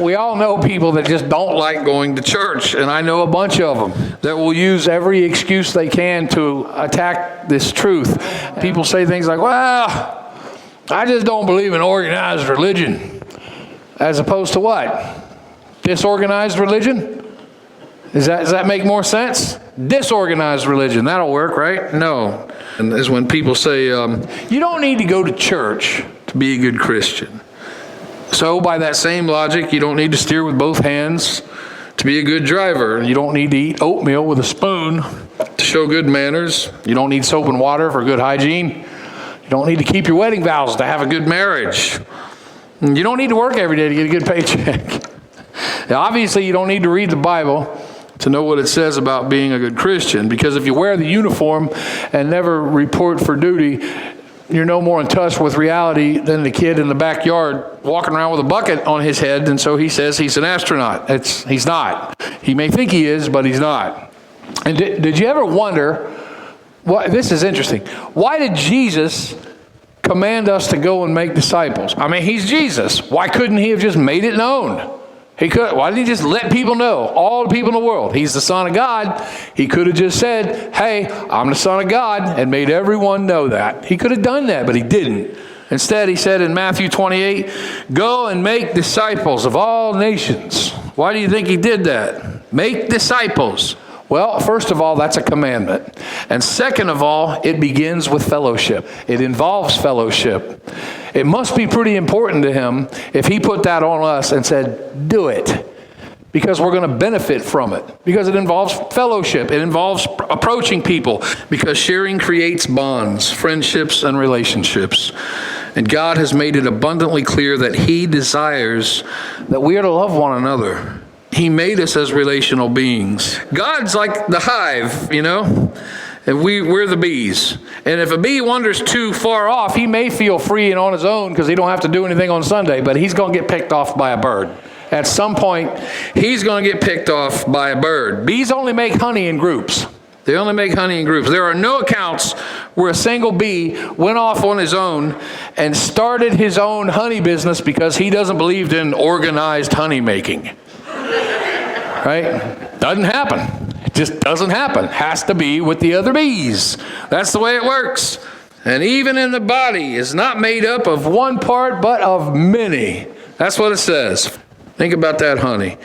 We all know people that just don't like going to church, and I know a bunch of them that will use every excuse they can to attack this truth. People say things like, well, I just don't believe in organized religion. As opposed to what? Disorganized religion? Does that make more sense? Disorganized religion, that'll work, right? No. And is when people say, you don't need to go to church to be a good Christian. So by that same logic, you don't need to steer with both hands to be a good driver. You don't need to eat oatmeal with a spoon to show good manners. You don't need soap and water for good hygiene. You don't need to keep your wedding vows to have a good marriage. You don't need to work every day to get a good paycheck. Now, obviously, you don't need to read the Bible to know what it says about being a good Christian, because if you wear the uniform and never report for duty, you're no more in touch with reality than the kid in the backyard walking around with a bucket on his head, and so he says he's an astronaut. He's not. He may think he is, but he's not. And did you ever wonder, this is interesting, why did Jesus command us to go and make disciples? I mean, he's Jesus. Why couldn't he have just made it known? Why didn't he just let people know, all the people in the world, he's the Son of God? He could have just said, hey, I'm the Son of God, and made everyone know that. He could have done that, but he didn't. Instead, he said in Matthew 28, go and make disciples of all nations. Why do you think he did that? Make disciples. Well, first of all, that's a commandment. And second of all, it begins with fellowship. It involves fellowship. It must be pretty important to him if he put that on us and said, do it, because we're going to benefit from it, because it involves fellowship. It involves approaching people, because sharing creates bonds, friendships, and relationships. And God has made it abundantly clear that he desires that we are to love one another. He made us as relational beings. God's like the hive, and we're the bees. And if a bee wanders too far off, he may feel free and on his own because he don't have to do anything on Sunday, but he's going to get picked off by a bird. At some point, he's going to get picked off by a bird. Bees only make honey in groups. They only make honey in groups. There are no accounts where a single bee went off on his own and started his own honey business because he doesn't believe in organized honey making. Right? Doesn't happen. It just doesn't happen. Has to be with the other bees. That's the way it works. And even in the body is not made up of one part, but of many. That's what it says. Think about that honey.